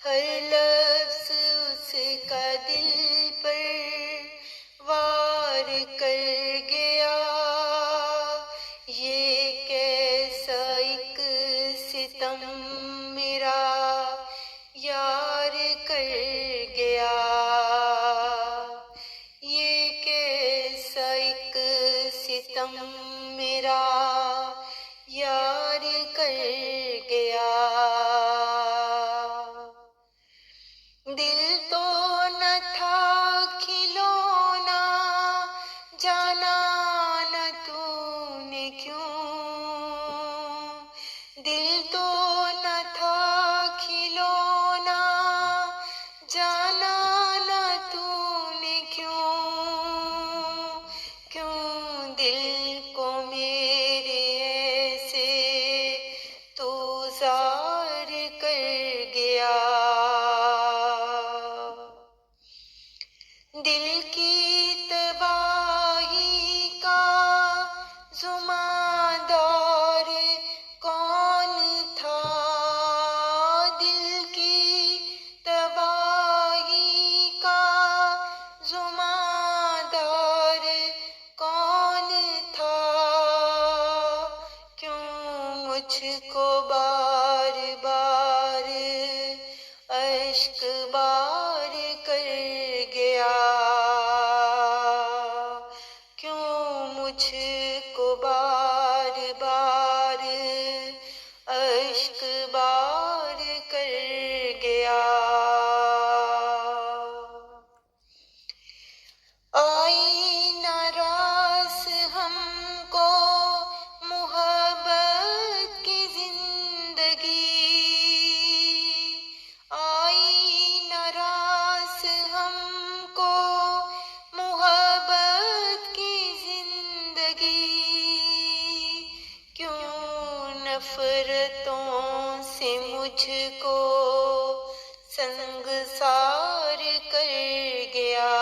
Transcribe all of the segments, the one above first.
ہر لفظ اس کا دل پر وار کر گیا، یہ کیسا ایک ستم میرا یار کر گیا، یہ کیسا ایک ستم میرا یار کر گیا۔ دل تو نہ تھا کھلونا، جانا نہ تو نے کیوں، دل تو نہ تھا کھلونا، جانا نہ تو نے کیوں دل کو میرے ایسے تو زار کر گیا۔ دل کی تباہی کا ذمہ دار کون تھا، دل کی تباہی کا ذمہ دار کون تھا، کیوں مجھ کو بار بار اشک بار کر گیا، کیوں مجھ کو بار بار اشک بار کر گیا۔ آئی نہ راس ہم کو محبت کی زندگی، آئی نہ راس ہم کو محبت کی زندگی، کیوں نفرتوں سے مجھ کو سنگسار کر گیا،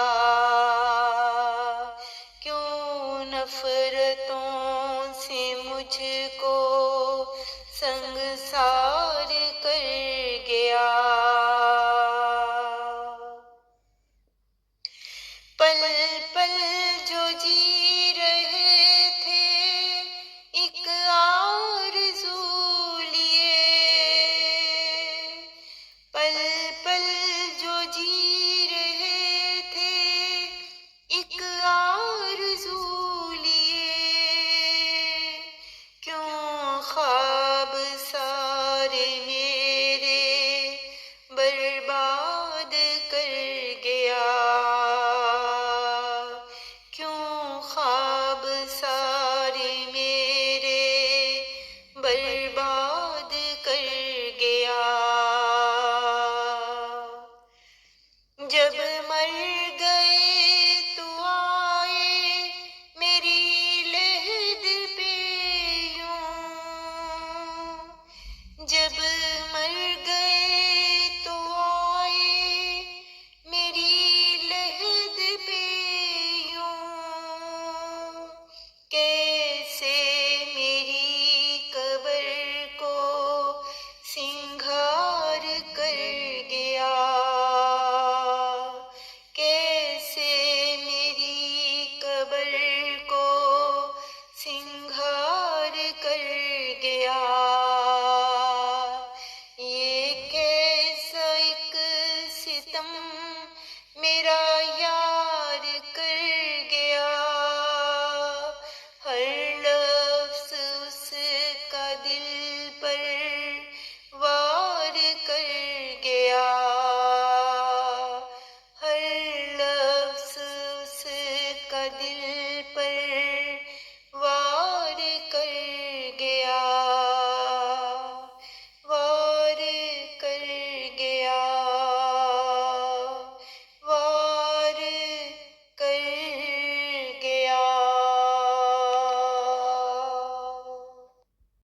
کیوں نفرتوں سے مجھ کو سنگسار کر گیا۔ پل پل جو جی رہے تھے ایک آرزو لیے، پل پل جو جی رہے تھے ایک آرزو لیے، کیوں خواب سارے میرے برباد کر گیا، کیوں خواب سارے میرے برباد کر گیا۔ جب